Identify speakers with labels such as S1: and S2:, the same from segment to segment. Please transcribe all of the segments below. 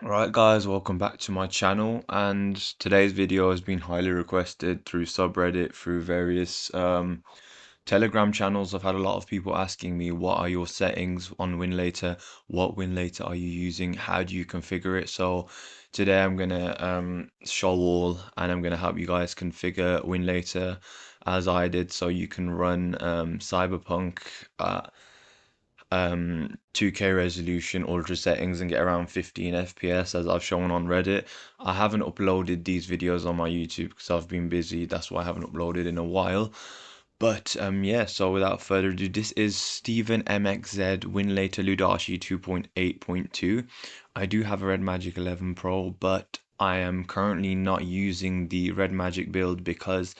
S1: Alright guys, welcome back to my channel, and today's video has been highly requested through subreddit, through various Telegram channels. I've had a lot of people asking me, what are your settings on Winlator? What Winlator are you using? How do you configure it? So today I'm gonna show all, and I'm gonna help you guys configure Winlator as I did, so you can run Cyberpunk 2K resolution, ultra settings, and get around 15 FPS as I've shown on Reddit. I haven't uploaded these videos on my YouTube because I've been busy. That's why I haven't uploaded in a while. But yeah, so without further ado, this is stevenMXZ Winlator Ludashi 2.8.2. I do have a Red Magic 11 Pro, but I am currently not using the Red Magic build because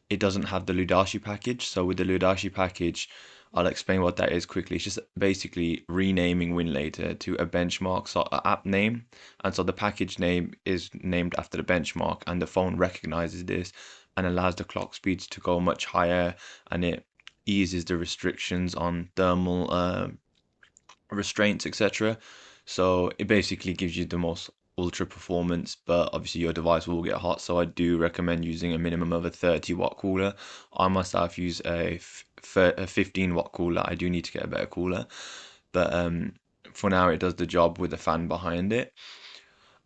S1: it doesn't have the Ludashi package. So with the Ludashi package, I'll explain what that is quickly. It's just basically renaming Winlator to a benchmark app name, and so the package name is named after the benchmark, and the phone recognizes this and allows the clock speeds to go much higher, and it eases the restrictions on thermal restraints, etc. So it basically gives you the most ultra performance, but obviously your device will get hot. So I do recommend using a minimum of a 30-watt cooler. I myself use a 15-watt cooler. I do need to get a better cooler, but for now it does the job with the fan behind it.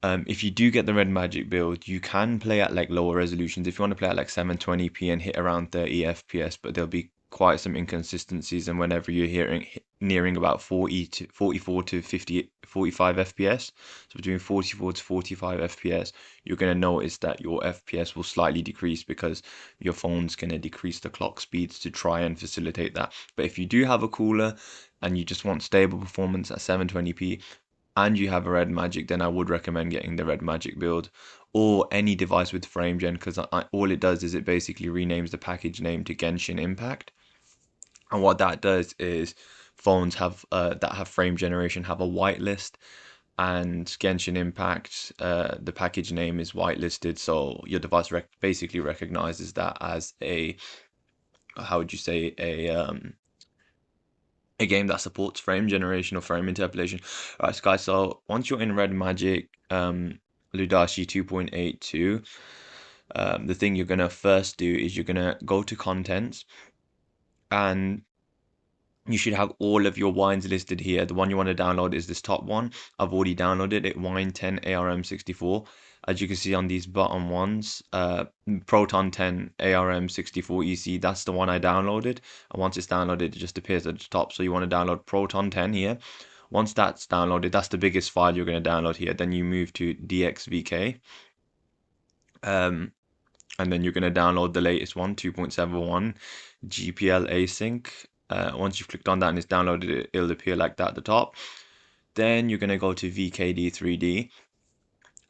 S1: If you do get the Red Magic build, you can play at like lower resolutions. If you want to play at like 720p and hit around 30 FPS, but there'll be quite some inconsistencies, and whenever you're nearing about 40 to 44 to 50 45 FPS, so between 44 to 45 FPS, you're going to notice that your FPS will slightly decrease because your phone's going to decrease the clock speeds to try and facilitate that. But if you do have a cooler and you just want stable performance at 720p, and you have a Red Magic, then I would recommend getting the Red Magic build, or any device with FrameGen, because all it does is it basically renames the package name to Genshin Impact. And what that does is phones have that have frame generation have a whitelist, and Genshin Impact, the package name is whitelisted, so your device basically recognizes that as a, how would you say, a game that supports frame generation or frame interpolation. All right, guys, so once you're in Red Magic Ludashi 2.82, the thing you're gonna first do is you're gonna go to contents, and you should have all of your wines listed here. The one you want to download is this top one. I've already downloaded it, Wine 10 ARM64. As you can see on these bottom ones, Proton 10 ARM64 EC, that's the one I downloaded. And once it's downloaded, it just appears at the top. So you want to download Proton 10 here. Once that's downloaded, that's the biggest file you're going to download here. Then you move to DXVK. And then you're going to download the latest one, 2.71 GPL async. Once you've clicked on that and it's downloaded, it'll appear like that at the top. Then you're going to go to VKD 3D,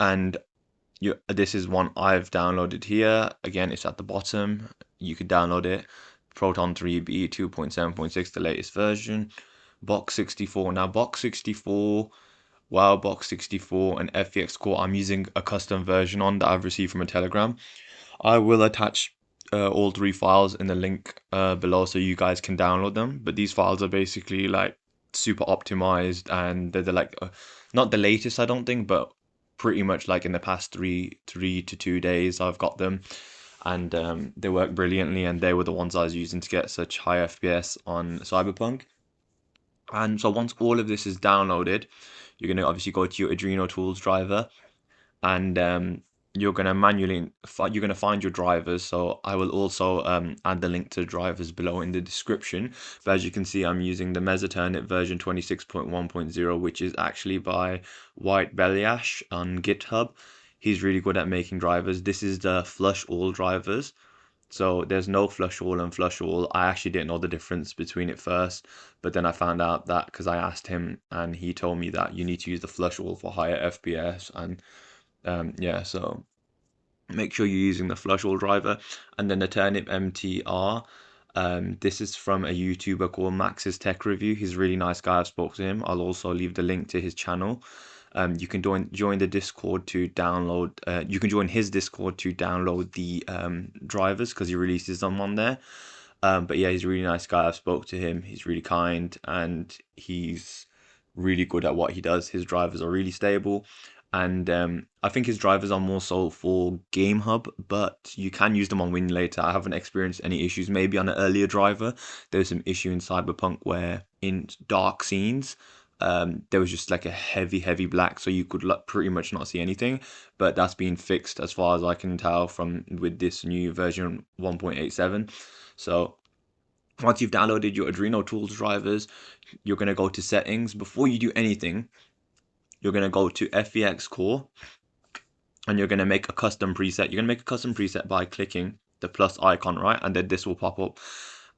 S1: and this is one I've downloaded here. Again, it's at the bottom. You could download it. Proton 3B 2.7.6, the latest version. Box 64. Now, Box 64, wow, Box 64 and FVX Core, I'm using a custom version on that I've received from a Telegram. I will attach all three files in the link below so you guys can download them. But these files are basically like super optimized, and they're like not the latest, I don't think, but pretty much like in the past three to 2 days I've got them, and they work brilliantly, and they were the ones I was using to get such high FPS on Cyberpunk. And so once all of this is downloaded, you're going to obviously go to your Adreno Tools driver, and you're going to find your drivers. So I will also add the link to the drivers below in the description. But as you can see, I'm using the Turnip version 26.1.0, which is actually by whitebelyash on GitHub. He's really good at making drivers. This is the flush all drivers. So there's no flush all and flush all. I actually didn't know the difference between it first, but then I found out that because I asked him, and he told me that you need to use the flush all for higher FPS. And yeah, so make sure you're using the flush all driver. And then the Turnip MTR. This is from a YouTuber called Max's Tech Review. He's a really nice guy. I've spoke to him. I'll also leave the link to his channel. You can join the Discord to download. You can join his Discord to download the drivers because he releases them on there. But yeah, he's a really nice guy. I've spoke to him. He's really kind, and he's really good at what he does. His drivers are really stable. and I think his drivers are more so for GameHub, but you can use them on Winlator. I haven't experienced any issues. Maybe on an earlier driver, there was some issue in Cyberpunk where in dark scenes, there was just like a heavy black, so you could pretty much not see anything. But that's been fixed as far as I can tell from with this new version 1.87. So once you've downloaded your Adreno Tools drivers, you're going to go to settings. Before you do anything, you're going to go to FVX Core, and you're going to make a custom preset. You're going to make a custom preset by clicking the plus icon, right? And then this will pop up.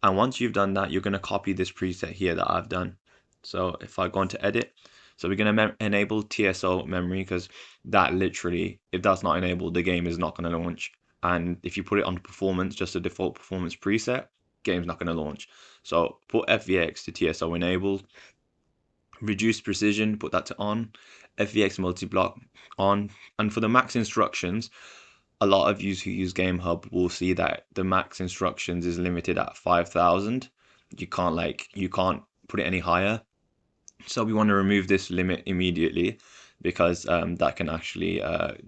S1: And once you've done that, you're going to copy this preset here that I've done. So if I go into edit, so we're going to enable TSO memory, because that literally, if that's not enabled, the game is not going to launch. And if you put it on performance, just a default performance preset, game's not going to launch. So put FVX to TSO enabled. Reduce precision, put that to on. FVX multi-block on. And for the max instructions, a lot of you who use GameHub will see that the max instructions is limited at 5,000. You can't put it any higher. So we want to remove this limit immediately, because that can actually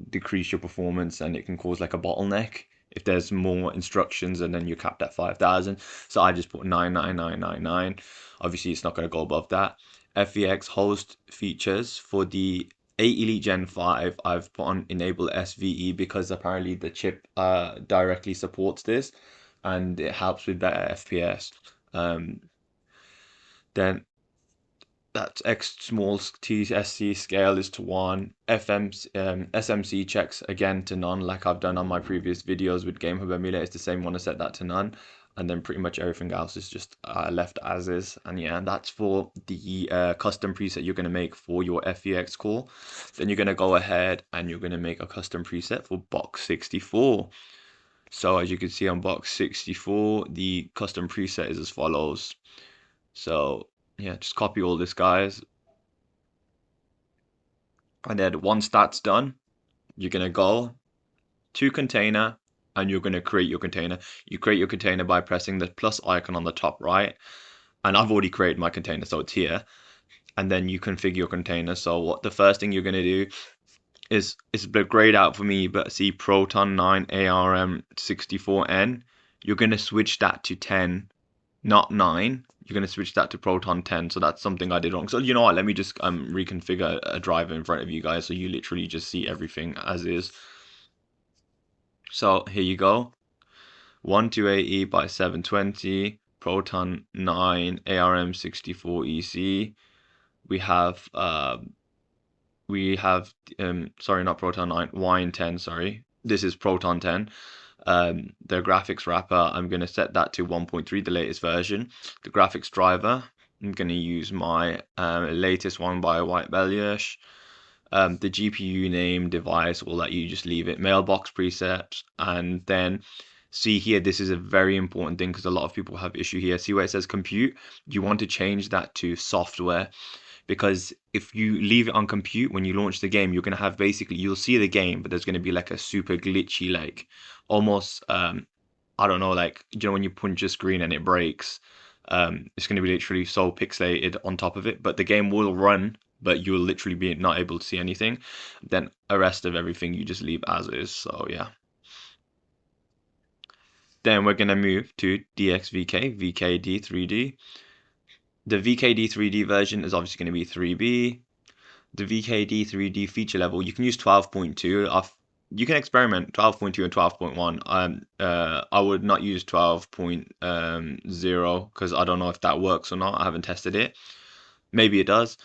S1: decrease your performance, and it can cause like a bottleneck if there's more instructions and then you're capped at 5,000. So I just put 99999. Obviously it's not going to go above that. FVX host features for the 8 Elite Gen 5, I've put on enable SVE, because apparently the chip directly supports this and it helps with better FPS. Then that X small TSC scale is to 1. SMC checks again to none, like I've done on my previous videos with GameHub Emulator. It's the same, want to set that to none. And then pretty much everything else is just left as is. And yeah, that's for the custom preset you're going to make for your FVX core. Then you're going to go ahead and you're going to make a custom preset for box 64. So as you can see on box 64, the custom preset is as follows. So yeah, just copy all this, guys. And then once that's done, you're going to go to container and you're going to create your container. You create your container by pressing the plus icon on the top right. And I've already created my container, so it's here. And then you configure your container. So what the first thing you're going to do is, it's a bit grayed out for me, but see Proton 9 ARM 64N. You're going to switch that to 10, not 9. You're going to switch that to Proton 10. So that's something I did wrong. So you know what, let me just reconfigure a driver in front of you guys, so you literally just see everything as is. So here you go. 128E by 720, Proton 9 ARM 64 EC. We have sorry, not Proton 9, Wine 10, sorry. This is Proton 10. The graphics wrapper, I'm going to set that to 1.3, the latest version. The graphics driver, I'm going to use my latest one by whitebelyash. The GPU name, device, all that, you just leave it. Mailbox presets, and then see here, this is a very important thing because a lot of people have issue here. See where it says compute? You want to change that to software, because if you leave it on compute, when you launch the game, you're going to have basically, you'll see the game, but there's going to be like a super glitchy, like almost, I don't know, like, you know, when you punch a screen and it breaks, it's going to be literally so pixelated on top of it, but the game will run, but you'll literally be not able to see anything. Then the rest of everything you just leave as is. So yeah. Then we're going to move to DXVK, VKD 3D. The VKD 3D version is obviously going to be 3B. The VKD 3D feature level, you can use 12.2. You can experiment 12.2 and 12.1. I would not use 12.0 because I don't know if that works or not. I haven't tested it. Maybe it does.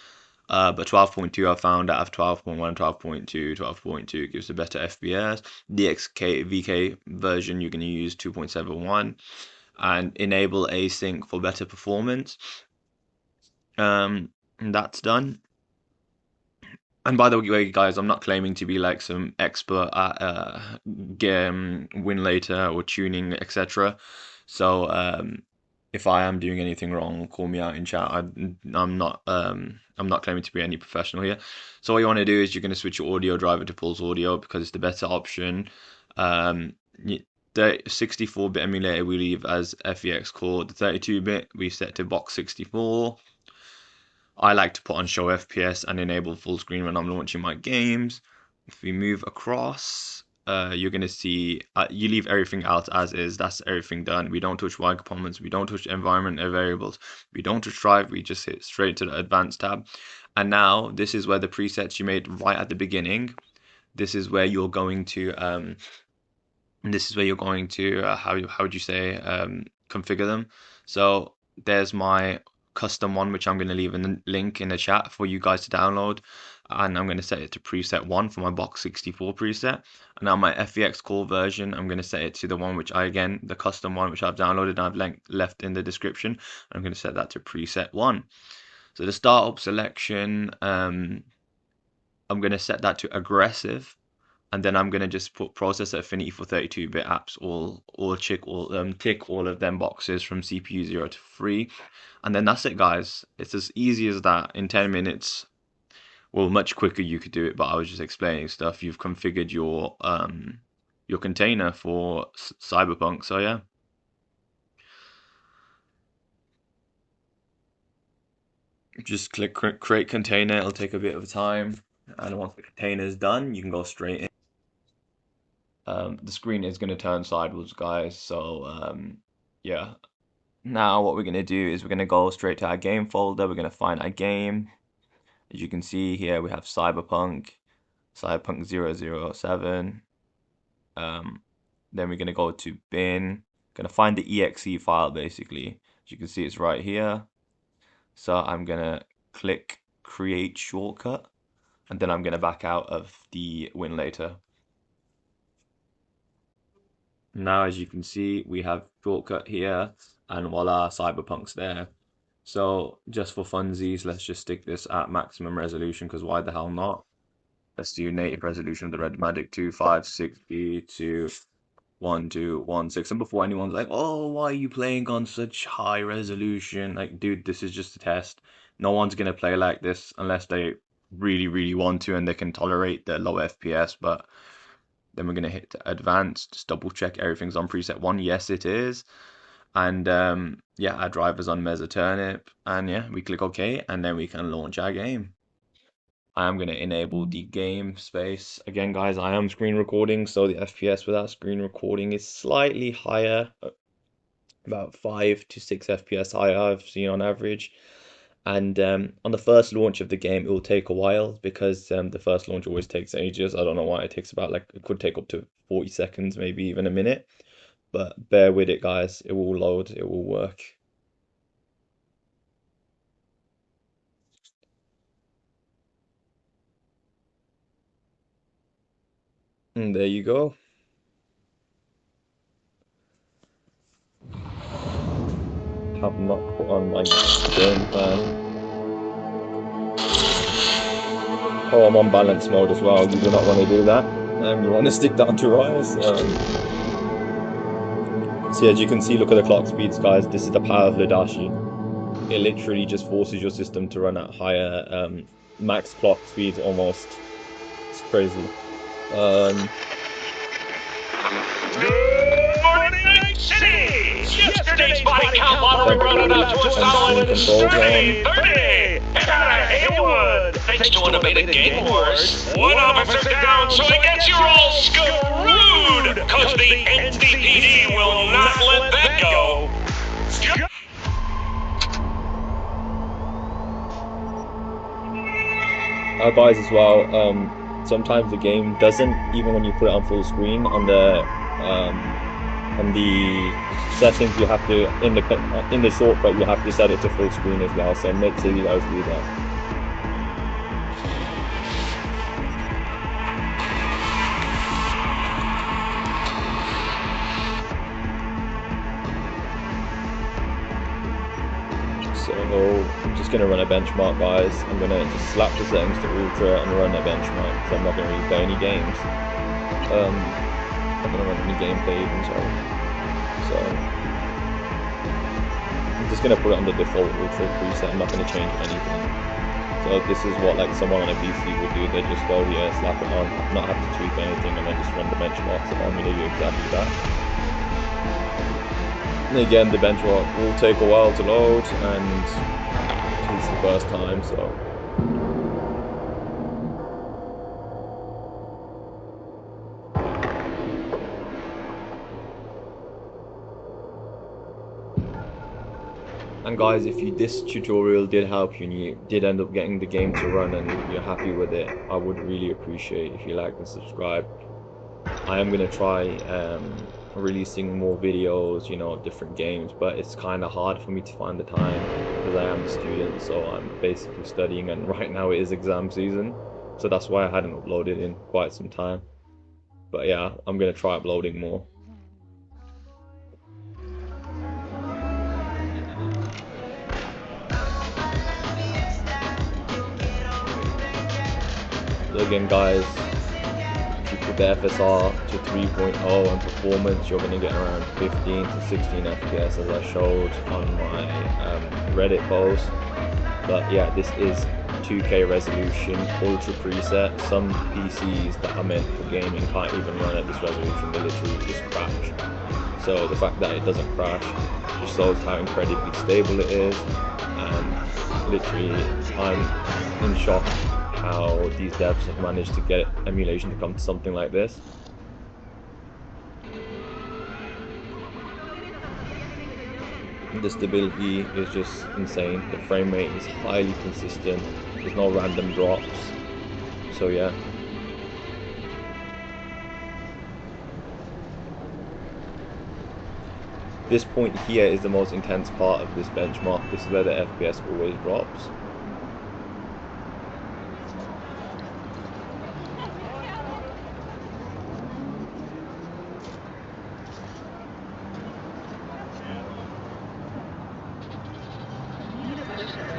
S1: But 12.2 I found out of 12.1, 12.2, 12.2 gives a better FPS. The VK version, you're going to use 2.71 and enable async for better performance. That's done. And by the way, guys, I'm not claiming to be like some expert at game Winlator or tuning, etc. So if I am doing anything wrong, call me out in chat. I'm not claiming to be any professional here. So what you want to do is you're going to switch your audio driver to Pulse Audio because it's the better option. The 64-bit emulator we leave as FVX core. The 32-bit we set to box 64. I like to put on show FPS and enable full screen when I'm launching my games. If we move across, you're gonna see you leave everything else as is. That's everything done. We don't touch wide components. We don't touch environment variables. We don't touch drive. We just hit straight to the advanced tab. And now this is where the presets you made right at the beginning. This is where you're going to how would you say configure them. So there's my custom one, which I'm going to leave a link in the chat for you guys to download, and I'm going to set it to preset 1 for my box 64 preset. And now my FVX core version, I'm going to set it to the one which the custom one which I've downloaded and I've left in the description. I'm going to set that to preset 1. So the startup selection, I'm going to set that to aggressive, and then I'm gonna just put processor affinity for 32-bit apps, tick all of them boxes from CPU 0 to 3, and then that's it, guys. It's as easy as that. In 10 minutes, well, much quicker you could do it, but I was just explaining stuff. You've configured your container for Cyberpunk, so yeah. Just click create container. It'll take a bit of time, and once the container is done, you can go straight in. The screen is going to turn sideways, guys, so yeah. Now what we're going to do is we're going to go straight to our game folder. We're going to find our game. As you can see here, we have Cyberpunk 007. Then we're going to go to bin, going to find the exe file, basically. As you can see, it's right here. So I'm going to click create shortcut, and then I'm going to back out of the Winlator. Now, as you can see, we have shortcut here, and voila, Cyberpunk's there. So just for funsies, let's just stick this at maximum resolution, because why the hell not? Let's do native resolution of the Red Magic 256p to 1216. And before anyone's like, oh, why are you playing on such high resolution? Like, dude, this is just a test. No one's gonna play like this unless they really, really want to and they can tolerate the low FPS, but then we're going to hit advanced, just double check everything's on preset 1. Yes, it is. And yeah, our driver's on Turnip. And yeah, we click OK, and then we can launch our game. I am going to enable the game space. Again, guys, I am screen recording, so the FPS without screen recording is slightly higher, about 5 to 6 FPS higher I've seen on average. And on the first launch of the game, it will take a while, because the first launch always takes ages. I don't know why. It takes about, like, it could take up to 40 seconds, maybe even a minute. But bear with it, guys. It will load. It will work. And there you go. Have not put on my game plan. Oh, I'm on balance mode as well. You do not want to do that. You want to stick that to rise. So as you can see, look at the clock speeds, guys. This is the power of Ludashi. It literally just forces your system to run at higher max clock speeds almost. It's crazy.
S2: Good morning, City! Yesterday's body count lottery rounded out to a solid 30. Haywood! Thanks to one of the gang wars, one officer down, so I guess you're all screwed! Cause the NDPD will not let that go!
S1: Guys, as well, sometimes the game doesn't, even when you put it on full screen, on the settings you have to, in the shortcut you have to set it to full screen as well, so make sure you guys do that. So I'm just going to run a benchmark, guys. I'm going to just slap the settings to ultra and run a benchmark, because I'm not going to really play any games. I'm not going to run any gameplay even, sorry. So I'm just going to put it on the default ultra preset. I'm not going to change anything. So this is what like someone on a PC would do. They just go here, slap it on, not have to tweak anything, and then just run the benchmarks. So I'm going to do exactly that. And again, the benchmark will take a while to load, and it's the first time, so And guys, if this tutorial did help you and you did end up getting the game to run and you're happy with it, I would really appreciate if you like and subscribe. I am going to try releasing more videos, you know, different games, but it's kind of hard for me to find the time because I am a student, so I'm basically studying, and right now it is exam season, so that's why I hadn't uploaded in quite some time. But yeah, I'm going to try uploading more. So again guys, if you put the FSR to 3.0 and performance, you're going to get around 15 to 16 FPS as I showed on my Reddit post. But yeah, this is 2K resolution, ultra preset. Some PCs that are meant for gaming can't even run at this resolution, they literally just crash. So the fact that it doesn't crash just shows how incredibly stable it is, and literally I'm in shock how these devs have managed to get emulation to come to something like this. The stability is just insane. The frame rate is highly consistent. There's no random drops. So yeah. This point here is the most intense part of this benchmark. This is where the FPS always drops.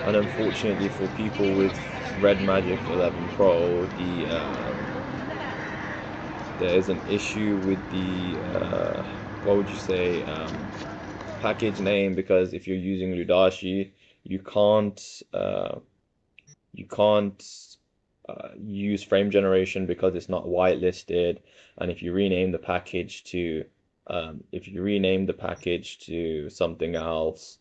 S1: And unfortunately for people with Red Magic 11 Pro, there is an issue with the what would you say, package name, because if you're using Ludashi, you can't use frame generation because it's not whitelisted. And if you rename the package to something else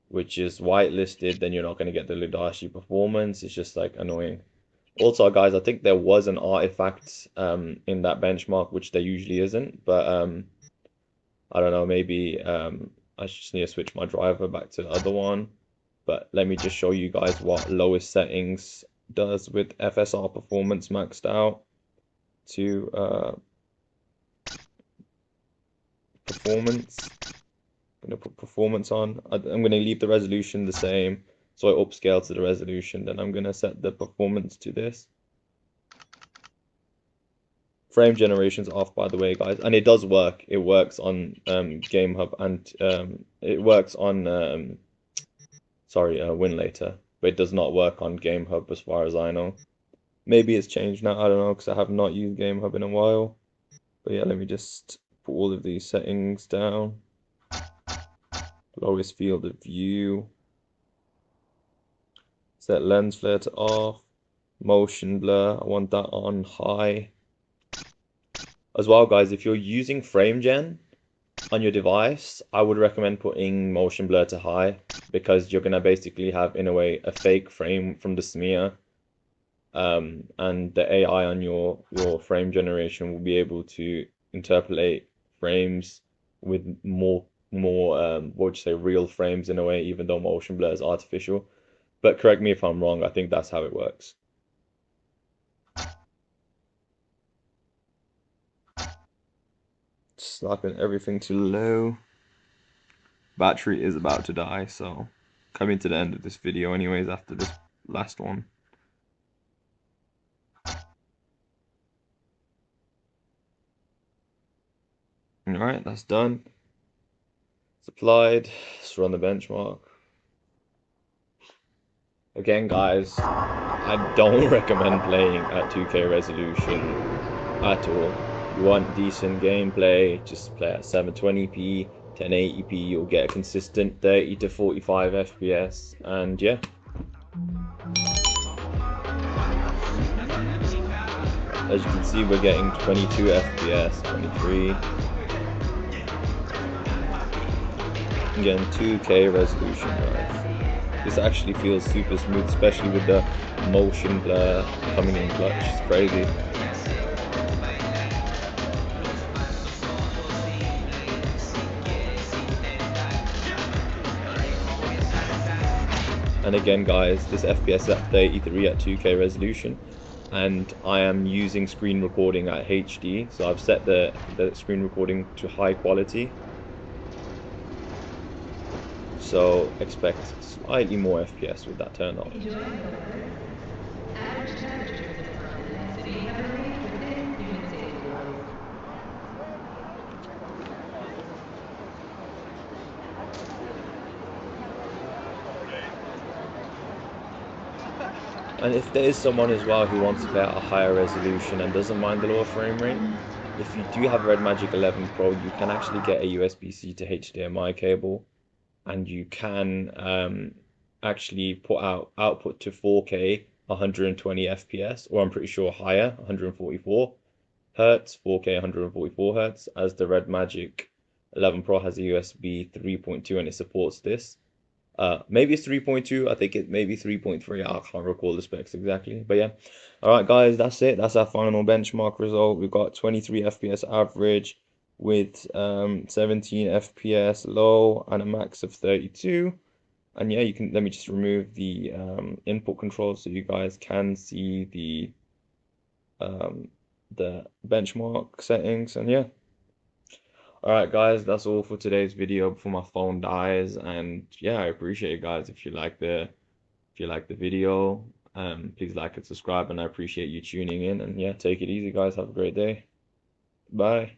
S1: which is whitelisted, then you're not going to get the Ludashi performance. It's just like annoying. Also guys, I think there was an artifact in that benchmark, which there usually isn't, but I don't know, maybe I just need to switch my driver back to the other one. But let me just show you guys what lowest settings does with FSR performance maxed out to performance. I'm going to put performance on. I'm going to leave the resolution the same, so I upscale to the resolution. Then I'm going to set the performance to this. Frame generation's off, by the way, guys, and it does work. It works on GameHub, and it works on Winlator, but it does not work on GameHub as far as I know. Maybe it's changed now, I don't know, because I have not used GameHub in a while. But yeah, let me just put all of these settings down. Lowest field of view. Set lens flare to off. Motion blur, I want that on high. As well, guys, if you're using frame gen on your device, I would recommend putting motion blur to high, because you're gonna basically have, in a way, a fake frame from the smear, and the AI on your frame generation will be able to interpolate frames with more what would you say, real frames in a way, even though motion blur is artificial. But correct me if I'm wrong, I think that's how it works. Slapping everything to low. Battery is about to die, so coming to the end of this video anyways after this last one. Alright, that's done. It's applied. Let's run the benchmark. Again, guys, I don't recommend playing at 2K resolution at all. You want decent gameplay, just play at 720p, 1080p, you'll get a consistent 30 to 45 FPS, and yeah. As you can see, we're getting 22 FPS, 23. Again, 2K resolution, guys. This actually feels super smooth, especially with the motion blur coming in clutch. It's crazy. And again, guys, this FPS is at 33 at 2K resolution, and I am using screen recording at HD, so I've set the screen recording to high quality. So expect slightly more FPS with that turned on. And if there is someone as well who wants to play at a higher resolution and doesn't mind the lower frame rate, if you do have a Red Magic 11 Pro, you can actually get a USB-C to HDMI cable, and you can actually put out output to 4K 120 FPS, or I'm pretty sure higher, 144 hertz, 4K 144 hertz, as the Red Magic 11 Pro has a USB 3.2 and it supports this. Maybe it's 3.2. I think it may be 3.3. I can't recall the specs exactly. But yeah. All right, guys, that's it. That's our final benchmark result. We've got 23 FPS average with 17 FPS low and a max of 32. And yeah, you can, let me just remove the input control so you guys can see the benchmark settings. And yeah. Alright guys, that's all for today's video before my phone dies. And yeah, I appreciate it, guys. If you like the video, please like and subscribe, and I appreciate you tuning in. And yeah, take it easy, guys. Have a great day. Bye.